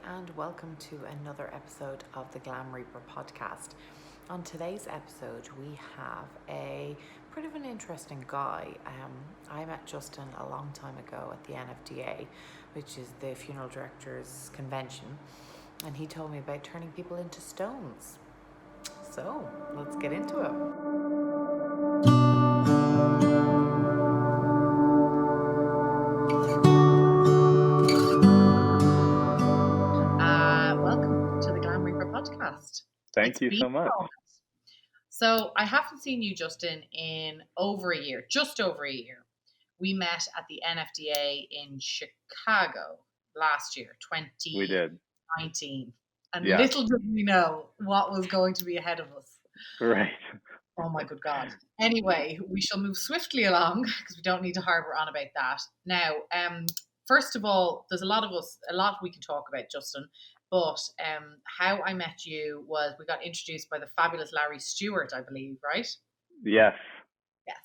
and welcome to another episode of the Glam Reaper Podcast. On today's episode, we have a pretty of an interesting guy. I met Justin a long time ago at the NFDA, which is the Funeral Directors Convention, and he told me about turning people into stones. So, let's get into it. Welcome to the Glam Reaper Podcast. Thank you so much. So I haven't seen you, Justin, in over a year, just over a year. We met at the NFDA in Chicago last year, 2019. We did. And Yeah. little did we know what was going to be ahead of us. Right. Oh my good God. Anyway, we shall move swiftly along because we don't need to harbour on about that. Now, first of all, there's a lot we can talk about, Justin. But how I met you was we got introduced by the fabulous Larry Stewart, I believe, right? Yes. Yes.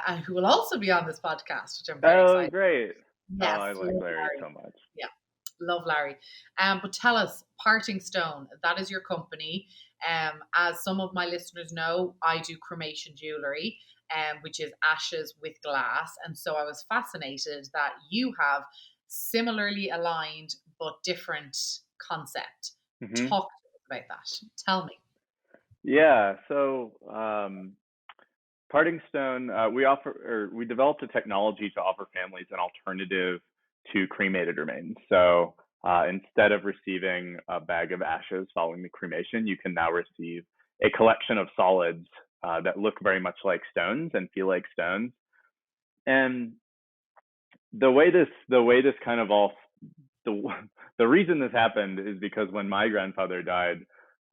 And who will also be on this podcast, which I'm very excited. Oh, great. Yes, I like Larry so much. Yeah, love Larry. But tell us, Parting Stone, that is your company. As some of my listeners know, I do cremation jewellery, which is ashes with glass. And so I was fascinated that you have similarly aligned but different concept. Mm-hmm. Talk to us about that. Tell me. Yeah. So, Parting Stone, we developed a technology to offer families an alternative to cremated remains. So, instead of receiving a bag of ashes following the cremation, you can now receive a collection of solids that look very much like stones and feel like stones. And the way this kind of all the reason this happened is because when my grandfather died,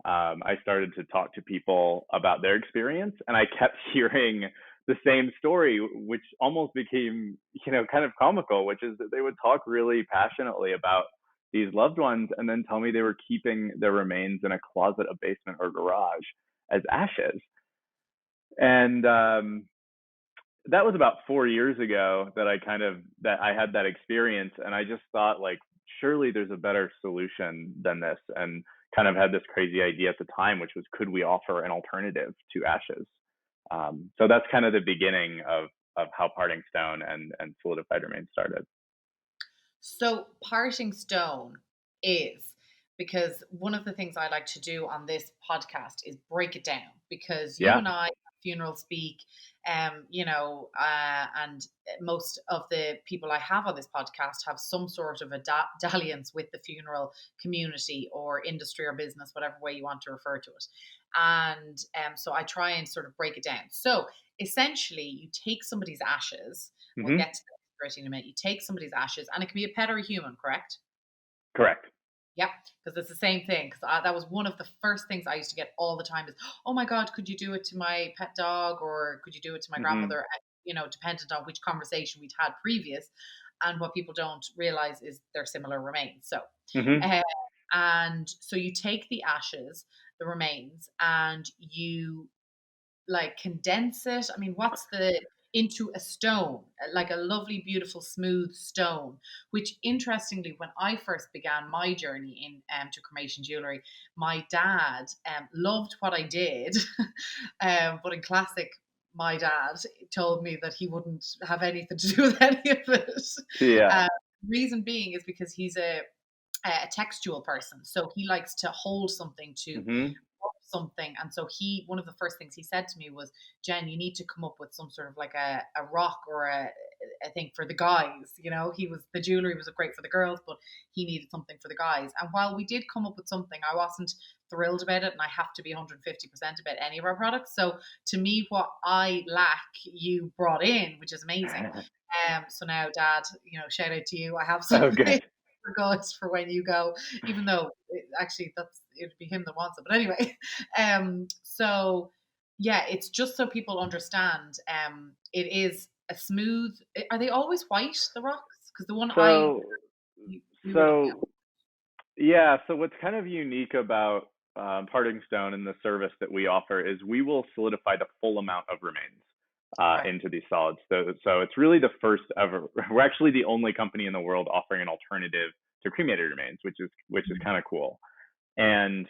I started to talk to people about their experience, and I kept hearing the same story, which almost became, kind of comical, which is that they would talk really passionately about these loved ones and then tell me they were keeping their remains in a closet, a basement, or garage as ashes. And that was about 4 years ago that I had that experience, and I just thought, like, surely there's a better solution than this, and kind of had this crazy idea at the time, which was, could we offer an alternative to ashes? So that's kind of the beginning of how Parting Stone and Solidified Remains started. So Parting Stone is, because one of the things I like to do on this podcast is break it down, because you and I funeral speak, and most of the people I have on this podcast have some sort of a dalliance with the funeral community or industry or business, whatever way you want to refer to it. And so I try and sort of break it down. So essentially, you take somebody's ashes. Mm-hmm. We'll get to that in a minute. You take somebody's ashes, and it can be a pet or a human, correct? Correct. Yeah, because it's the same thing. Because that was one of the first things I used to get all the time is, oh my God, could you do it to my pet dog, or could you do it to my grandmother? Dependent on which conversation we'd had previous. And what people don't realize is they're similar remains. So, and so you take the ashes, the remains, and you like condense it. I mean, into a stone, like a lovely, beautiful, smooth stone, which interestingly, when I first began my journey in to cremation jewelry, my dad loved what I did. But in classic, my dad told me that he wouldn't have anything to do with any of it. Yeah. Reason being is because he's a textual person. So he likes to hold something to something. And so one of the first things he said to me was, Jen, you need to come up with some sort of like a rock or a thing for the guys. The jewelry was great for the girls, but he needed something for the guys. And while we did come up with something, I wasn't thrilled about it, and I have to be 150% about any of our products. So to me, what I lack, you brought in, which is amazing. So now, Dad, shout out to you. I have something for guys for when you go, even though it'd be him that wants it. But anyway, so yeah, it's just so people understand. It is a smooth. Are they always white, the rocks? Because the one So what's kind of unique about Parting Stone and the service that we offer is we will solidify the full amount of remains into these solids. So it's really the first ever. We're actually the only company in the world offering an alternative to cremated remains, which is kind of cool. And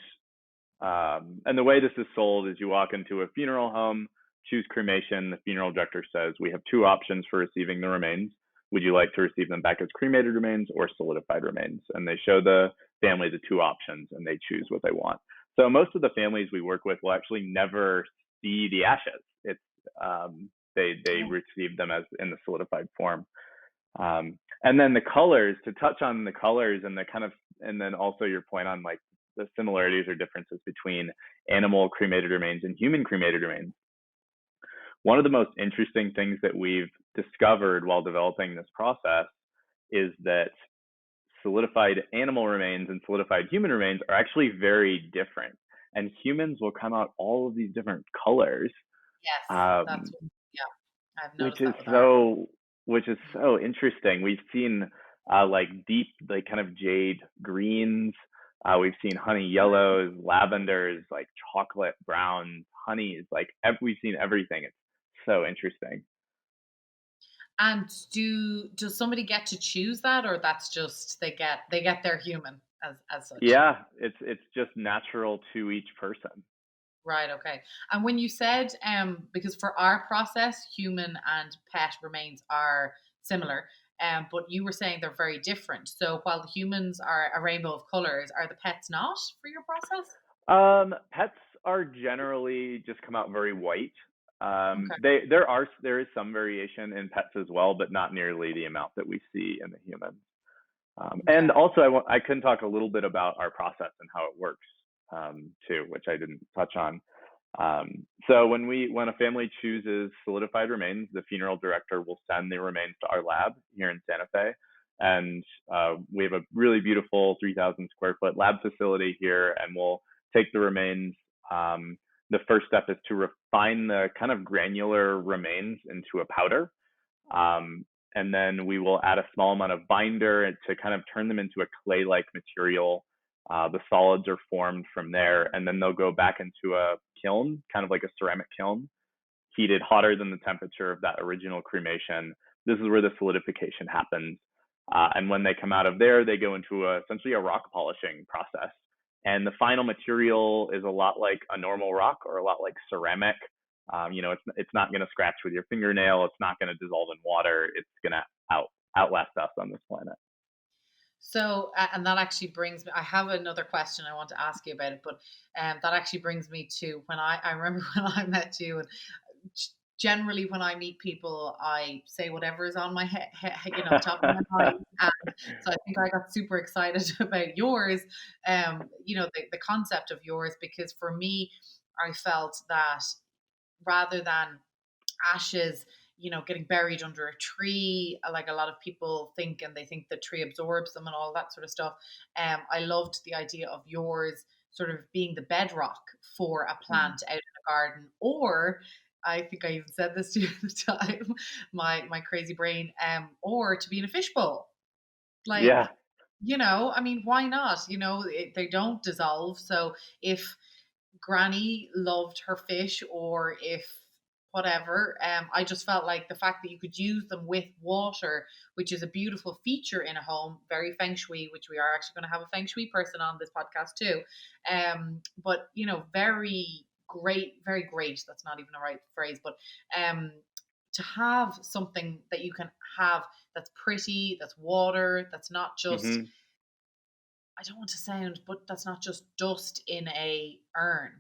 the way this is sold is you walk into a funeral home, choose cremation. The funeral director says, we have two options for receiving the remains. Would you like to receive them back as cremated remains or solidified remains? And they show the family the two options, and they choose what they want. So most of the families we work with will actually never see the ashes. It's they receive them as in the solidified form. And then the colors, to touch on the colors and the kind of, and then also your point on like the similarities or differences between animal cremated remains and human cremated remains. One of the most interesting things that we've discovered while developing this process is that solidified animal remains and solidified human remains are actually very different. And humans will come out all of these different colors. Yes, I've noticed which is so interesting. We've seen like deep, like kind of jade greens. We've seen honey yellows, lavenders, like chocolate browns, honeys. Like we've seen everything. It's so interesting. And does somebody get to choose that, or that's just they get their human as such? Yeah, it's just natural to each person. Right. Okay. And when you said because for our process, human and pet remains are similar, but you were saying they're very different. So while the humans are a rainbow of colors, are the pets not for your process? Pets are generally just come out very white. Okay. There is some variation in pets as well, but not nearly the amount that we see in the humans. And also, I can talk a little bit about our process and how it works too, which I didn't touch on. So when a family chooses solidified remains, the funeral director will send the remains to our lab here in Santa Fe, and we have a really beautiful 3,000 square foot lab facility here, and we'll take the remains. The first step is to refine the kind of granular remains into a powder. And then we will add a small amount of binder to kind of turn them into a clay-like material. The solids are formed from there, and then they'll go back into a kiln, kind of like a ceramic kiln, heated hotter than the temperature of that original cremation. This is where the solidification happens. And when they come out of there, they go into essentially a rock polishing process. And the final material is a lot like a normal rock or a lot like ceramic. It's not going to scratch with your fingernail. It's not going to dissolve in water. It's going to outlast us on this planet. So, and that actually brings me, I have another question I want to ask you about it, but that actually brings me to when I remember when I met you, and generally when I meet people, I say whatever is on my head, top of my mind. And so I think I got super excited about yours, the concept of yours, because for me, I felt that rather than ashes, getting buried under a tree, like a lot of people think, and they think the tree absorbs them and all that sort of stuff. I loved the idea of yours sort of being the bedrock for a plant out in a garden, or I think I even said this to you at the time, my crazy brain, or to be in a fishbowl. Like, yeah. I mean, why not? They don't dissolve. So if Granny loved her fish, or if whatever, I just felt like the fact that you could use them with water, which is a beautiful feature in a home, very feng shui, which we are actually going to have a feng shui person on this podcast too. But very great, very great. That's not even a right phrase, but to have something that you can have that's pretty, that's water, that's not just, I don't want to sound, but that's not just dust in a urn.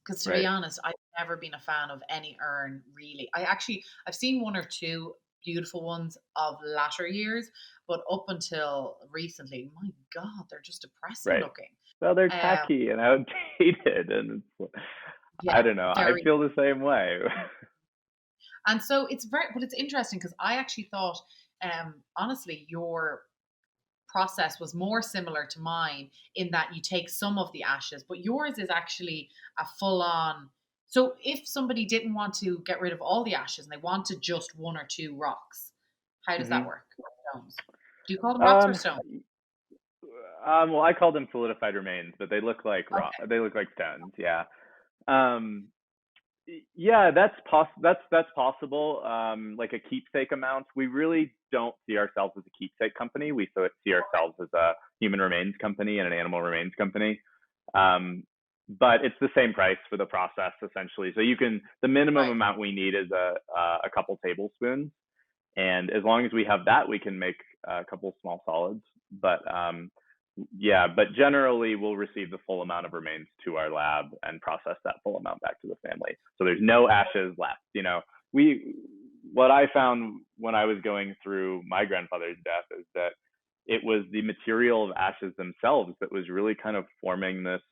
Because to be honest, I've never been a fan of any urn, really. I've seen one or two beautiful ones of latter years, but up until recently, my God, they're just depressing looking. Well, they're tacky and outdated, and I don't know. I feel the same way. And so it's interesting because I actually thought, honestly, your process was more similar to mine in that you take some of the ashes, but yours is actually a full-on. So if somebody didn't want to get rid of all the ashes and they wanted just one or two rocks, how does that work? Stones? Do you call them rocks or stones? Well, I call them solidified remains, but they look like rock. They look like stones. Yeah. Yeah, that's possible. Like a keepsake amount. We really don't see ourselves as a keepsake company. We see ourselves as a human remains company and an animal remains company. But it's the same price for the process essentially. So the minimum amount we need is a couple tablespoons. And as long as we have that, we can make a couple small solids. But but generally we'll receive the full amount of remains to our lab and process that full amount back to the family. So there's no ashes left. What I found when I was going through my grandfather's death is that it was the material of ashes themselves that was really kind of forming this,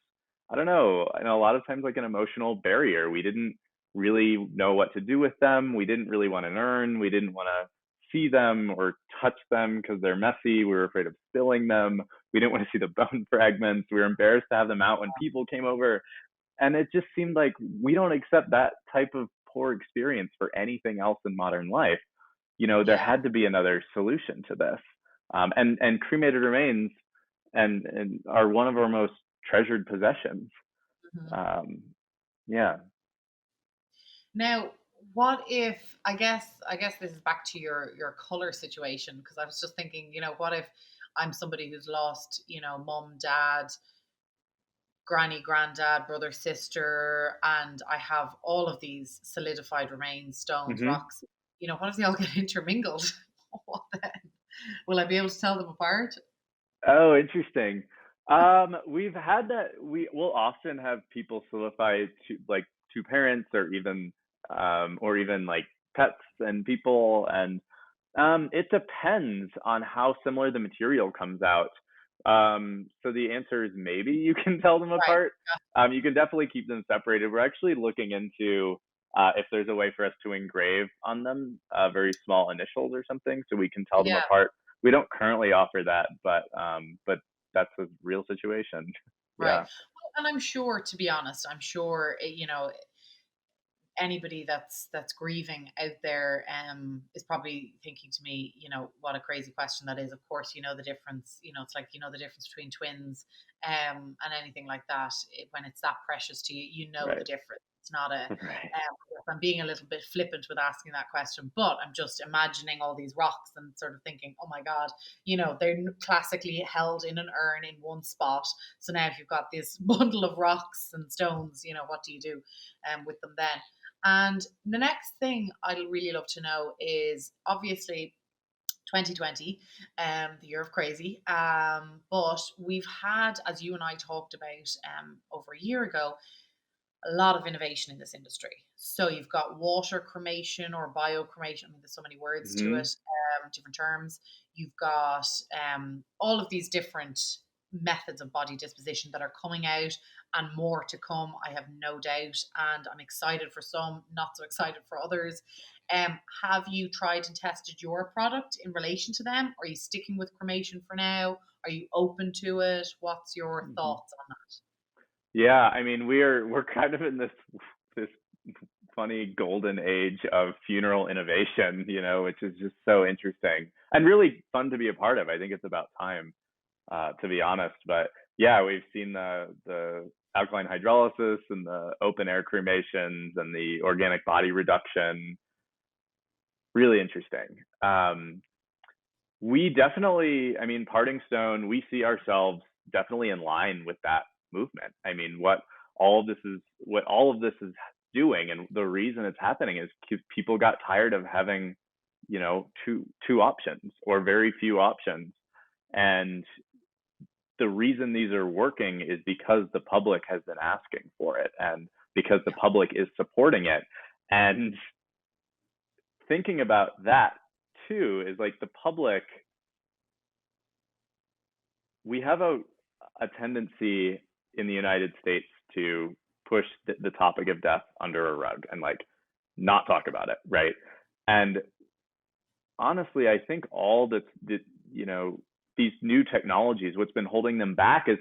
I don't know, and a lot of times like an emotional barrier. We didn't really know what to do with them. We didn't really want to urn. We didn't want to see them or touch them because they're messy. We were afraid of spilling them. We didn't want to see the bone fragments. We were embarrassed to have them out when people came over. And it just seemed like we don't accept that type of poor experience for anything else in modern life. There had to be another solution to this. And cremated remains and are one of our most treasured possessions. Now, what if, I guess this is back to your color situation, because I was just thinking, what if I'm somebody who's lost, mom, dad, granny, granddad, brother, sister, and I have all of these solidified remains, stones, rocks. What if they all get intermingled? What then? Will I be able to tell them apart? Oh, interesting. We've had that. We will often have people solidify two parents, or even like pets and people, and it depends on how similar the material comes out. So the answer is maybe you can tell them apart. You can definitely keep them separated. We're actually looking into if there's a way for us to engrave on them very small initials or something, so we can tell them apart. We don't currently offer that, but that's a real situation. Right. Well, and I'm sure, to be honest, anybody that's grieving out there is probably thinking to me, what a crazy question that is. Of course, the difference. It's like the difference between twins and anything like that. When it's that precious to you, the difference. It's not I'm being a little bit flippant with asking that question, but I'm just imagining all these rocks and sort of thinking, oh my God, they're classically held in an urn in one spot. So now if you've got this bundle of rocks and stones, what do you do with them then? And the next thing I'd really love to know is, obviously, 2020, the year of crazy. But we've had, as you and I talked about over a year ago, a lot of innovation in this industry. So you've got water cremation or biocremation. There's so many words to it, different terms. You've got all of these different methods of body disposition that are coming out, and more to come, I have no doubt. And I'm excited for some, not so excited for others. Have you tried and tested your product in relation to them? Are you sticking with cremation for now? Are you open to it? What's your thoughts on that? Yeah, we're kind of in this funny golden age of funeral innovation, which is just so interesting and really fun to be a part of. I think it's about time, to be honest. But yeah, we've seen the alkaline hydrolysis and the open air cremations and the organic body reduction. Really interesting. We definitely, Parting Stone, we see ourselves definitely in line with that movement. What all of this is doing, and the reason it's happening is because people got tired of having, two options or very few options. And the reason these are working is because the public has been asking for it, and because the public is supporting it. And thinking about that too is like the public, we have a tendency in the United States to push the topic of death under a rug and not talk about it, right? And honestly, I think all these new technologies, what's been holding them back is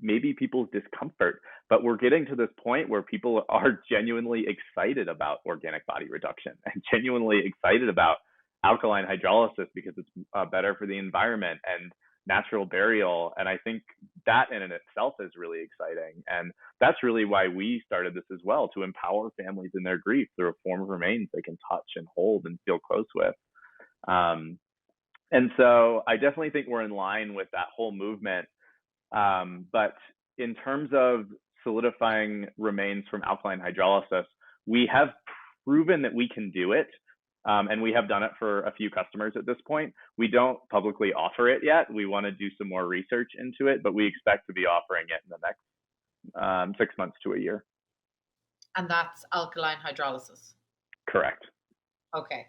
maybe people's discomfort. But we're getting to this point where people are genuinely excited about organic body reduction and genuinely excited about alkaline hydrolysis because it's better for the environment and natural burial. And I think that in itself is really exciting. And that's really why we started this as well, to empower families in their grief through a form of remains they can touch and hold and feel close with. And so I definitely think we're in line with that whole movement. But in terms of solidifying remains from alkaline hydrolysis, we have proven that we can do it. And we have done it for a few customers at this point. We don't publicly offer it yet. We want to do some more research into it, but we expect to be offering it in the next 6 months to a year. And that's alkaline hydrolysis. Correct. Okay.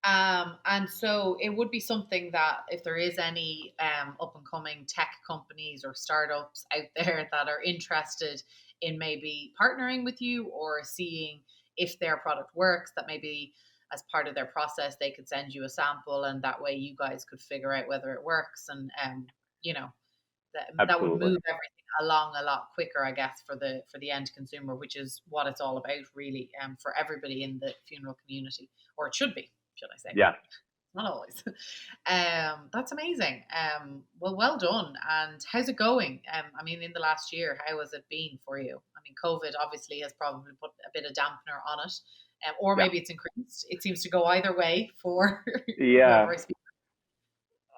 And so it would be something that if there is any up and coming tech companies or startups out there that are interested in maybe partnering with you or seeing if their product works, that maybe as part of their process they could send you a sample, and that way you guys could figure out whether it works, and you know, that would move everything along a lot quicker, I guess, for the end consumer, which is what it's all about, really, for everybody in the funeral community, or it should be, should I say? Yeah. Not always. That's amazing. Well done. And how's it going? I mean, in the last year, how has it been for you? I mean, COVID obviously has probably put a bit of dampener on it, or maybe it's increased. It seems to go either way for yeah.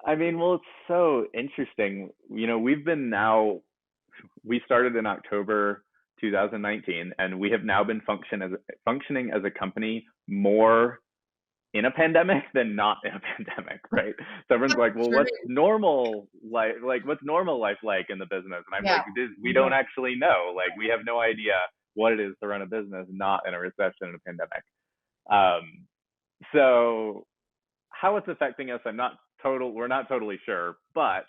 I mean, well, it's so interesting. You know, we started in October 2019, and we have now been functioning as a company more in a pandemic than not in a pandemic, right? So everyone's like, well, what's normal life like? What's normal life like in the business? And I'm like, we don't actually know. Like, we have no idea what it is to run a business not in a recession and a pandemic. So how it's affecting us, we're not totally sure, but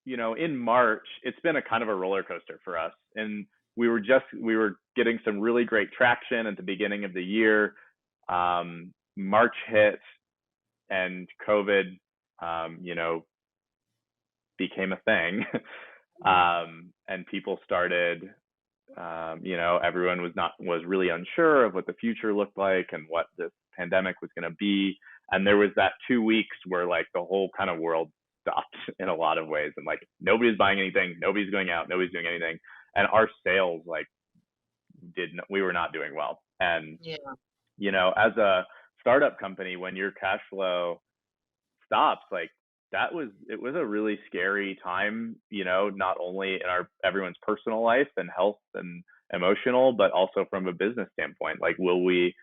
you know, in March, it's been a kind of a roller coaster for us. And we were getting some really great traction at the beginning of the year. March hit and COVID, you know, became a thing. And people started, you know, everyone was really unsure of what the future looked like and what this pandemic was going to be. And there was that 2 weeks where like the whole kind of world stopped in a lot of ways, and like nobody's buying anything, nobody's going out, nobody's doing anything, and our sales we were not doing well. And you know, as a startup company, when your cash flow stops, like it was a really scary time, you know, not only in everyone's personal life and health and emotional, but also from a business standpoint. Like, will we,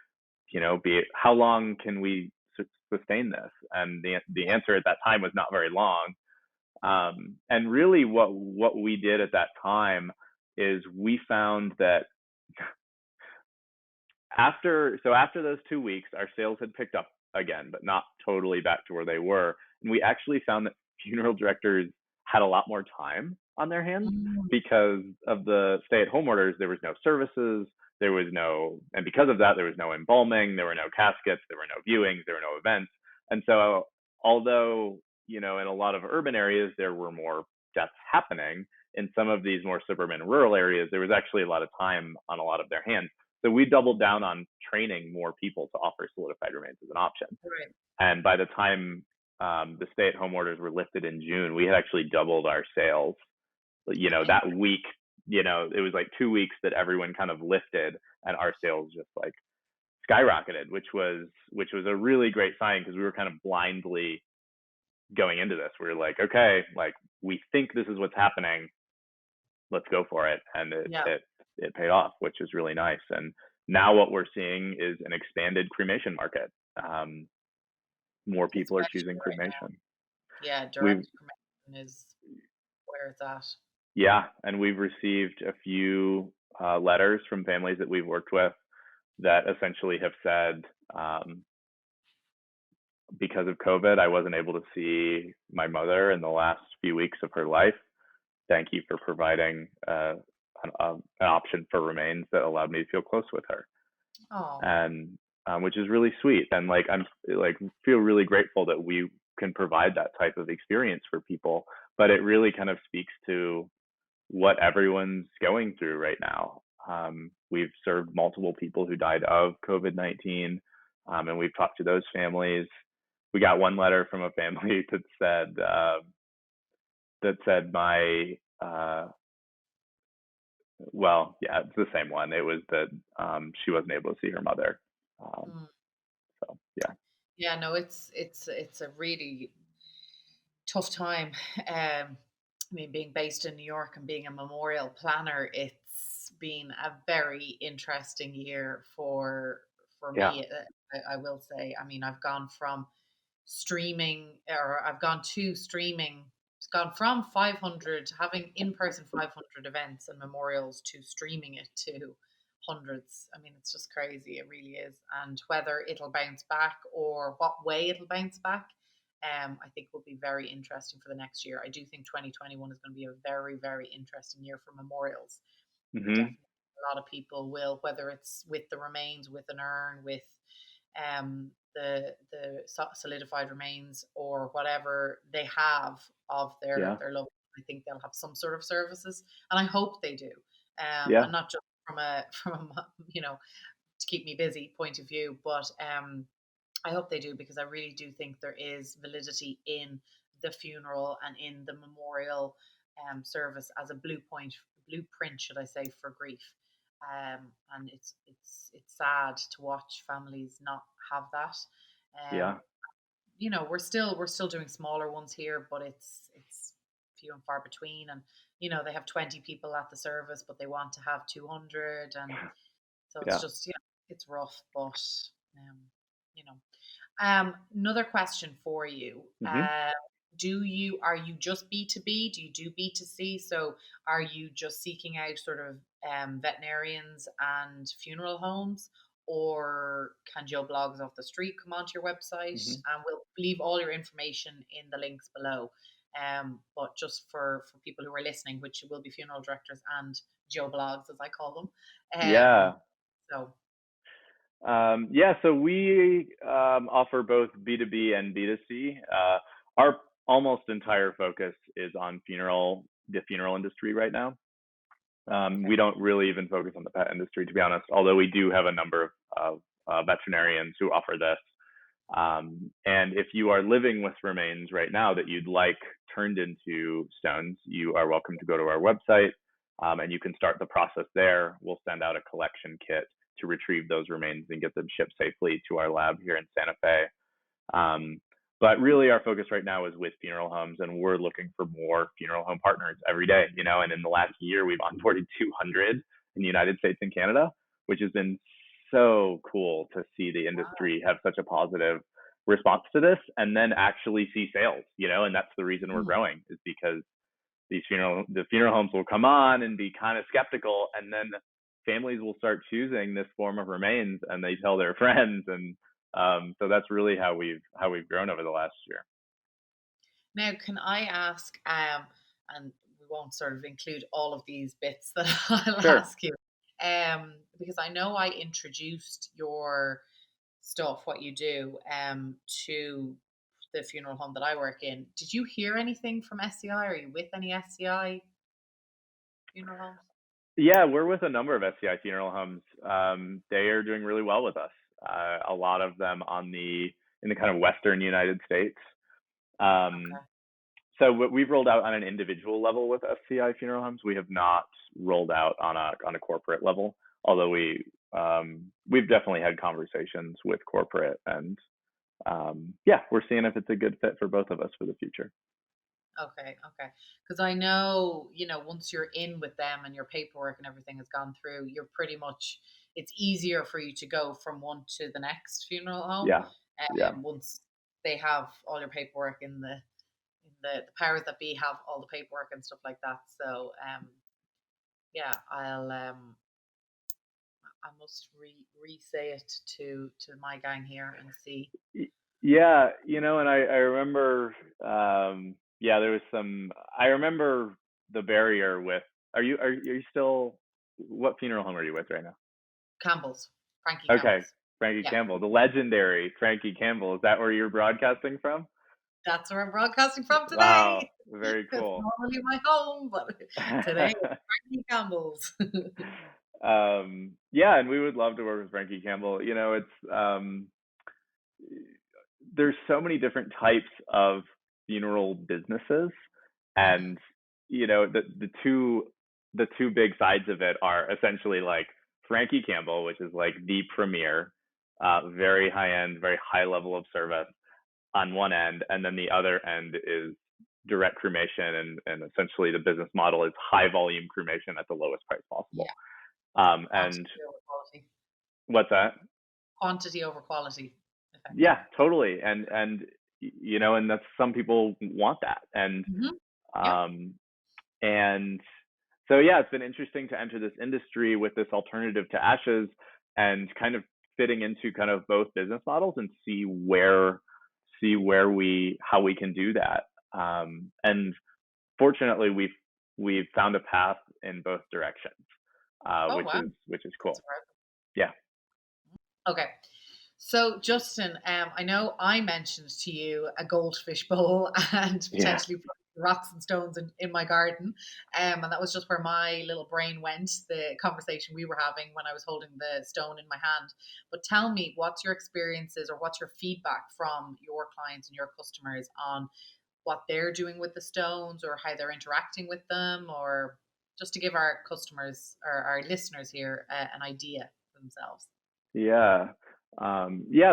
you know, how long can we sustain this? And the answer at that time was not very long. And really what we did at that time is we found that after those 2 weeks, our sales had picked up again, but not totally back to where they were. And we actually found that funeral directors had a lot more time on their hands because of the stay-at-home orders. There was no services, and because of that, there was no embalming, there were no caskets, there were no viewings, there were no events. And so, although, you know, in a lot of urban areas, there were more deaths happening, in some of these more suburban and rural areas, there was actually a lot of time on a lot of their hands. So we doubled down on training more people to offer solidified remains as an option. Right. And by the time the stay-at-home orders were lifted in June, we had actually doubled our sales. You know, that week, you know, it was like 2 weeks that everyone kind of lifted, and our sales just like skyrocketed, which was a really great sign, because we were kind of blindly going into this. We were like, okay, like, we think this is what's happening, let's go for it. And it paid off, which is really nice. And now what we're seeing is an expanded cremation market. More people are choosing cremation. Yeah, direct cremation is where it's at. Yeah, and we've received a few letters from families that we've worked with that essentially have said, because of COVID, I wasn't able to see my mother in the last few weeks of her life. Thank you for providing an option for remains that allowed me to feel close with her. And which is really sweet. And like, I'm like, feel really grateful that we can provide that type of experience for people. But it really kind of speaks to what everyone's going through right now. We've served multiple people who died of COVID-19, and we've talked to those families. We got one letter from a family that said my well, yeah, it's the same one. It was that she wasn't able to see her mother. So yeah. Yeah, no, it's a really tough time. I mean, being based in New York and being a memorial planner, it's been a very interesting year for Yeah. me. I will say. I mean, I've gone from streaming, or I've gone to streaming. It's gone from 500 having in person 500 events and memorials to streaming it to hundreds. I mean, it's just crazy. It really is. And whether it'll bounce back or what way it'll bounce back, I think will be very interesting for the next year. I do think 2021 is going to be a very, very interesting year for memorials. Hmm. Definitely, a lot of people will, whether it's with the remains, with an urn, with the solidified remains, or whatever they have of Yeah. their loved one. I think they'll have some sort of services, and I hope they do. Yeah. And not just from a to keep me busy point of view, but I hope they do, because I really do think there is validity in the funeral and in the memorial service as a blueprint, should I say, for grief. And it's sad to watch families not have that. Yeah. We're still doing smaller ones here, but it's few and far between. And they have 20 people at the service, but they want to have 200, and so it's Yeah. just it's rough. But um, you know. Another question for you. Hmm. Are you just B2B? Do you do B2C? So are you just seeking out sort of veterinarians and funeral homes, or can Joe Blogs off the street come onto your website? Hmm. And we'll leave all your information in the links below. But just for people who are listening, which will be funeral directors and Joe Blogs, as I call them. Yeah. So Yeah, so we offer both B2B and B2C. Our almost entire focus is on the funeral industry right now. We okay. don't really even focus on the pet industry, to be honest, although we do have a number of veterinarians who offer this. And if you are living with remains right now that you'd like turned into stones, you are welcome to go to our website, and you can start the process there. We'll send out a collection kit to retrieve those remains and get them shipped safely to our lab here in Santa Fe. But really, our focus right now is with funeral homes, and we're looking for more funeral home partners every day. And in the last year, we've onboarded 200 in the United States and Canada, which has been so cool to see the Wow. industry have such a positive response to this, and then actually see sales. And that's the reason we're Hmm. growing, is because the funeral homes will come on and be kind of skeptical, and then families will start choosing this form of remains, and they tell their friends, and so that's really how we've grown over the last year. Now, can I ask, and we won't sort of include all of these bits that I'll Sure. ask you, because I know I introduced your stuff, what you do, to the funeral home that I work in. Did you hear anything from SCI? Are you with any SCI funeral homes? Yeah, we're with a number of SCI funeral homes. They are doing really well with us. A lot of them in the kind of Western United States. Um, Okay. so we've rolled out on an individual level with SCI funeral homes. We have not rolled out on a corporate level, although we've definitely had conversations with corporate, and yeah, we're seeing if it's a good fit for both of us for the future. Okay, okay. Because I know, once you're in with them and your paperwork and everything has gone through, you're pretty much, it's easier for you to go from one to the next funeral home. Yeah, yeah, Once they have all your paperwork the powers that be have all the paperwork and stuff like that. So, yeah, I must re-say it to my gang here and see. yeah. And I remember, yeah, there was some. I remember the barrier with. Are you still? What funeral home are you with right now? Campbell's, Frankie Okay, Campbell's. Frankie Yeah. Campbell, the legendary Frankie Campbell. Is that where you're broadcasting from? That's where I'm broadcasting from Wow, today. very It's cool. normally my home, but today it's Frankie Campbell's. Yeah, and we would love to work with Frankie Campbell. It's there's so many different types of funeral businesses, Mhm. and the two big sides of it are essentially like Frankie Campbell, which is like the premier very high end, very high level of service on one end, and then the other end is direct cremation, and essentially the business model is high volume cremation at the lowest price possible. Yeah. And over quality. What's that? Quantity over quality. Yeah, totally. And you know, and that's, some people want that. And and so yeah, it's been interesting to enter this industry with this alternative to ashes, and kind of fitting into kind of both business models, and see how we can do that. And fortunately, we've found a path in both directions, which is cool. Yeah. Okay. So Justin, I know I mentioned to you a goldfish bowl and potentially putting rocks and stones in my garden, and that was just where my little brain went, the conversation we were having when I was holding the stone in my hand. But tell me, what's your experiences, or what's your feedback from your clients and your customers on what they're doing with the stones, or how they're interacting with them, or just to give our customers or our listeners here an idea for themselves? Yeah.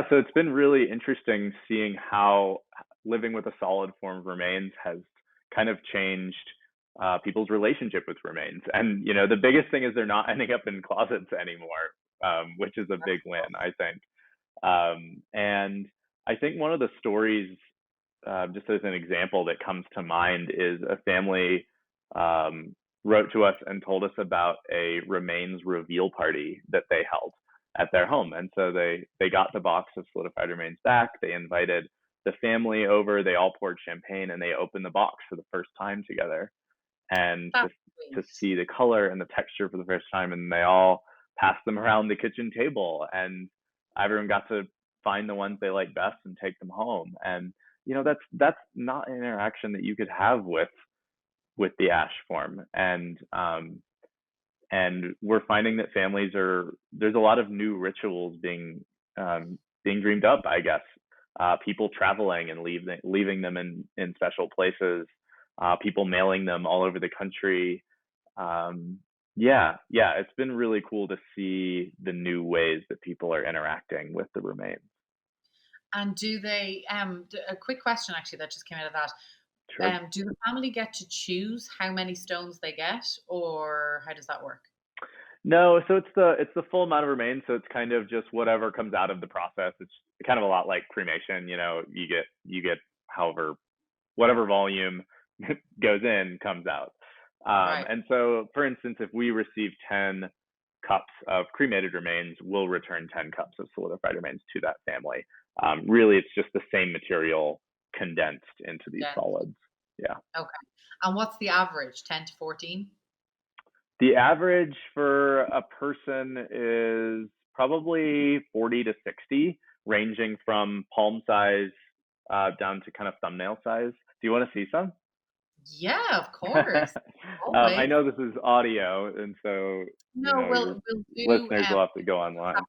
So it's been really interesting seeing how living with a solid form of remains has kind of changed people's relationship with remains. And, you know, the biggest thing is they're not ending up in closets anymore, which is a big win, I think. And I think one of the stories, just as an example that comes to mind, is a family wrote to us and told us about a remains reveal party that they held at their home. And so they got the box of solidified remains back. They invited the family over. They all poured champagne, and they opened the box for the first time together, and to see the color and the texture for the first time. And they all passed them around the kitchen table, and everyone got to find the ones they liked best and take them home. And you know, that's not an interaction that you could have with the ash form. And we're finding that there's a lot of new rituals being dreamed up, I guess. People traveling and leaving them in special places, people mailing them all over the country. It's been really cool to see the new ways that people are interacting with the remains. And do they, a quick question actually that just came out of that. Sure. Do the family get to choose how many stones they get, or how does that work? No, so it's the full amount of remains. So it's kind of just whatever comes out of the process. It's kind of a lot like cremation. You know, you get whatever volume goes in comes out. Right. And so, for instance, if we receive 10 cups of cremated remains, we'll return 10 cups of solidified remains to that family. Really, it's just the same material condensed into these solids. Yeah. Okay. And what's the average? 10 to 14? The average for a person is probably 40 to 60, ranging from palm size down to kind of thumbnail size. Do you want to see some? Yeah, of course. I know this is audio, and so we'll do, listeners will have to go online.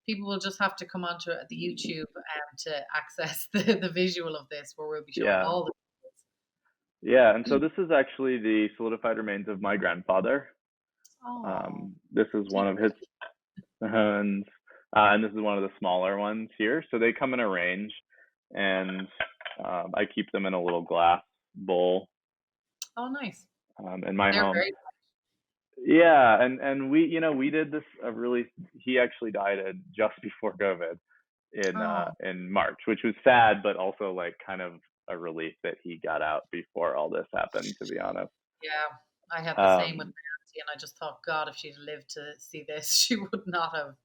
People will just have to come onto the YouTube to access the visual of this, where we'll be showing all the videos. Yeah, and so this is actually the solidified remains of my grandfather. This is one of his, and this is one of the smaller ones here. So they come in a range, and I keep them in a little glass bowl. Oh, nice. In my home. Very Yeah, and we did this he actually died just before COVID in March, which was sad, but also like kind of a relief that he got out before all this happened, to be honest. Yeah, I had the same with my auntie, and I just thought, God, if she'd lived to see this, she would not have.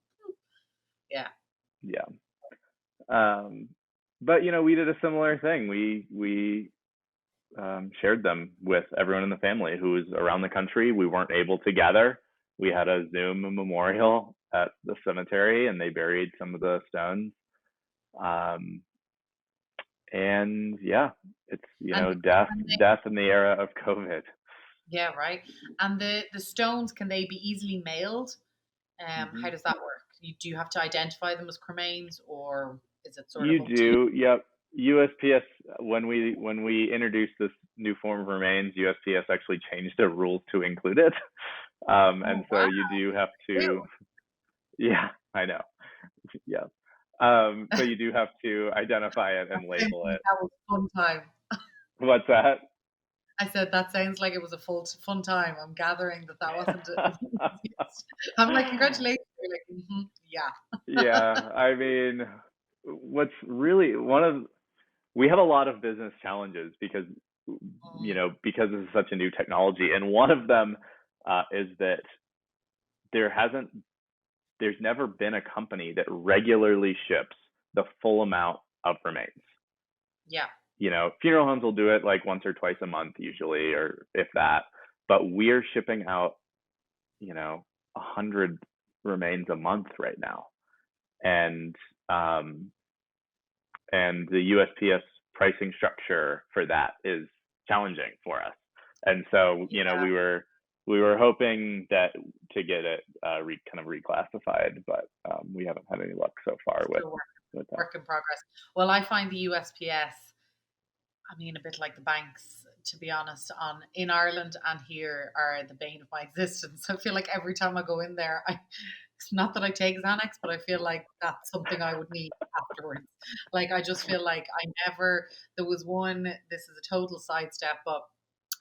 Yeah. But we did a similar thing. We shared them with everyone in the family who was around the country. We weren't able to gather. We had a Zoom memorial at the cemetery, and they buried some of the stones. And yeah, it's death in the era of COVID. Yeah, right. And the stones, can they be easily mailed? How does that work? Do you have to identify them as cremains, or is it sort of? You do. Yep. USPS, when we introduced this new form of remains, USPS actually changed their rules to include it. You do have to. Yeah, I know. Yeah. So you do have to identify it and label it. That was a fun time. What's that? I said, that sounds like it was a fun time. I'm gathering that wasn't I'm like, congratulations. You're like, yeah. Yeah, I mean, what's really we have a lot of business challenges because, because this is such a new technology. And one of them is that there's never been a company that regularly ships the full amount of remains. Yeah. Funeral homes will do it like once or twice a month usually, or if that, but we're shipping out, 100 remains a month right now. And the USPS pricing structure for that is challenging for us. And so, we were hoping that to get it kind of reclassified, but we haven't had any luck so far with that. Work in progress. Well, I find the USPS, a bit like the banks, to be honest, in Ireland and here are the bane of my existence. I feel like every time I go in there, it's not that I take Xanax, but I feel like that's something I would need afterwards. Like, I just feel like there was one, this is a total sidestep, but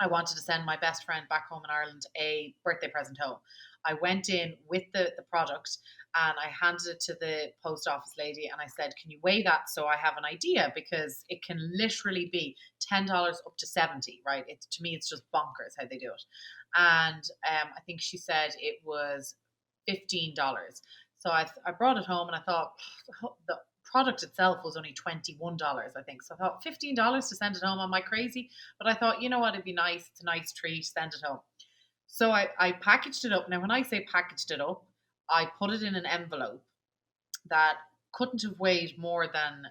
I wanted to send my best friend back home in Ireland a birthday present home. I went in with the product and I handed it to the post office lady and I said, can you weigh that so I have an idea? Because it can literally be $10 up to $70, right? To me, it's just bonkers how they do it. And I think she said it was $15. So I brought it home and I thought the product itself was only $21, I think. So I thought $15 to send it home. Am I crazy? But I thought, you know what, it'd be nice. It's a nice treat, send it home. So I packaged it up. Now, when I say packaged it up, I put it in an envelope that couldn't have weighed more than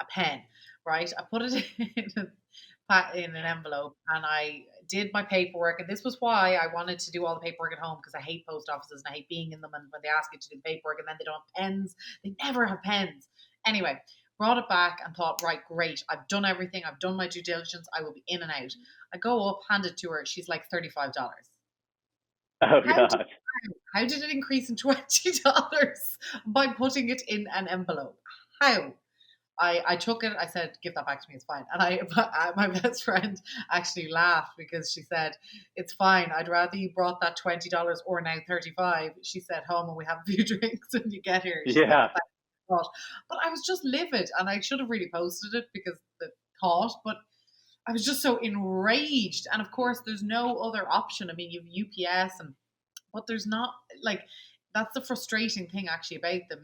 a pen, right? I put it in an envelope and I did my paperwork. And this was why I wanted to do all the paperwork at home, because I hate post offices and I hate being in them. And when they ask you to do paperwork and then they don't have pens, they never have pens. Anyway, brought it back and thought, right, great. I've done everything. I've done my due diligence. I will be in and out. I go up, hand it to her. She's like $35. Oh, God. How did it increase in $20 by putting it in an envelope? How? I took it. I said, give that back to me. It's fine. And my best friend actually laughed because she said, it's fine. I'd rather you brought that $20 or now $35. She said, home and we have a few drinks when you get here. Yeah. But I was just livid and I should have really posted it because the thought, but I was just so enraged. And of course, there's no other option. You have UPS, but there's not, that's the frustrating thing actually about the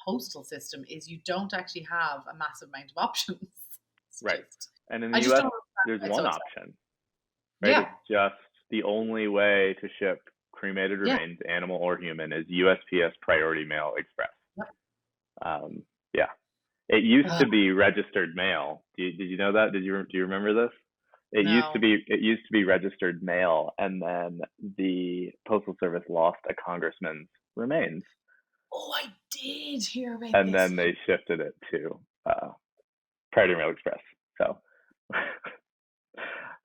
postal system is you don't actually have a massive amount of options. Right. And in the US, there's one option. Right? Yeah. It's just the only way to ship cremated remains, animal or human, is USPS Priority Mail Express. Yep. Yeah. It used to be registered mail. Did you know that? Do you remember this? It used to be registered mail, and then the Postal Service lost a congressman's remains. Oh, I did hear about and then they shifted it to Priority Mail Express. So,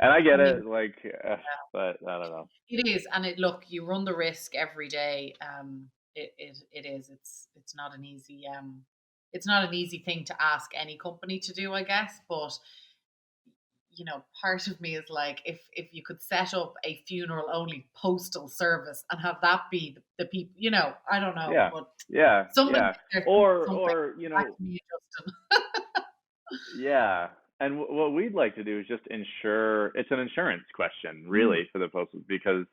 and I get it, but I don't know. It is, and look, you run the risk every day. It is. It's not an easy. It's not an easy thing to ask any company to do, I guess, but. Part of me is like, if you could set up a funeral only postal service and have that be the people, I don't know. Yeah. But yeah. Or me, Justin. Yeah. And what we'd like to do is just ensure, it's an insurance question really for the postal, because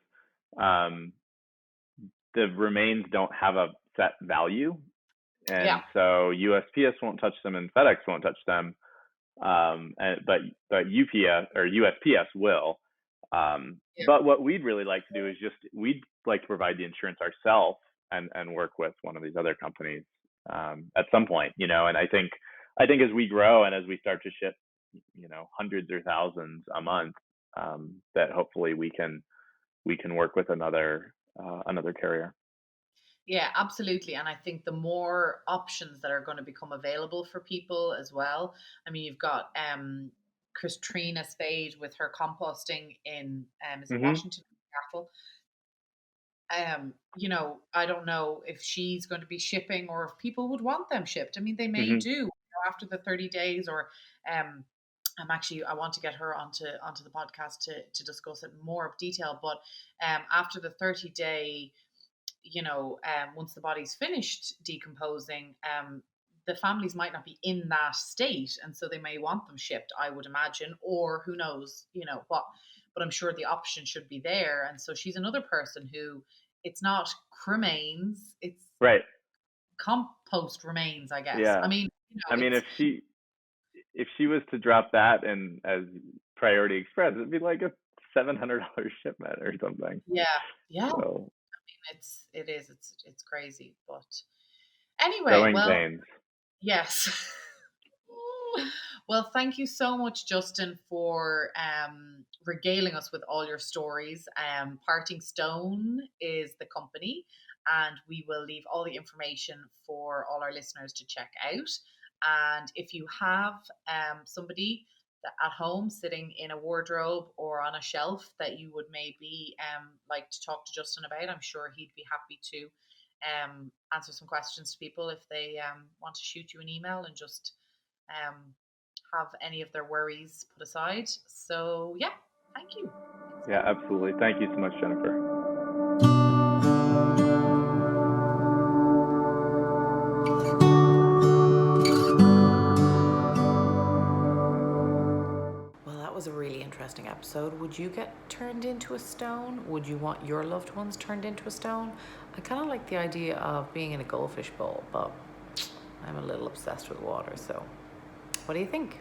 the remains don't have a set value. And so USPS won't touch them and FedEx won't touch them. But UPS or USPS will. But what we'd really like to do is we'd like to provide the insurance ourselves and work with one of these other companies at some point, and I think as we grow and as we start to ship, hundreds or thousands a month, that hopefully we can work with another carrier. Yeah, absolutely. And I think the more options that are going to become available for people as well. You've got Christina Spade with her composting in Washington, Seattle. You know, I don't know if she's going to be shipping or if people would want them shipped. I mean, they may Hmm. do, you know, after the 30 days, or um, I want to get her onto the podcast to discuss it in more detail. But after the 30-day, you know, once the body's finished decomposing, the families might not be in that state, and so they may want them shipped, I would imagine, or who knows, you know what. But I'm sure the option should be there. And so she's another person who, it's not cremains, it's Right. compost remains, I guess. I Yeah. mean, you I know, mean, it's if she was to drop that and as Priority Express, it'd be like a $700 shipment or something. yeah, yeah. So It's crazy, but anyway, growing well, pains. yes. Well, thank you so much, Justin, for regaling us with all your stories. Parting Stone is the company, and we will leave all the information for all our listeners to check out. And if you have somebody that at home sitting in a wardrobe or on a shelf that you would maybe like to talk to Justin about, I'm sure he'd be happy to answer some questions to people if they want to shoot you an email and just um, have any of their worries put aside. So, yeah, thank you. Yeah, absolutely. Thank you so much, Jennifer. Well, that was a really interesting episode. Would you get turned into a stone? Would you want your loved ones turned into a stone? I kind of like the idea of being in a goldfish bowl, but I'm a little obsessed with water, so what do you think?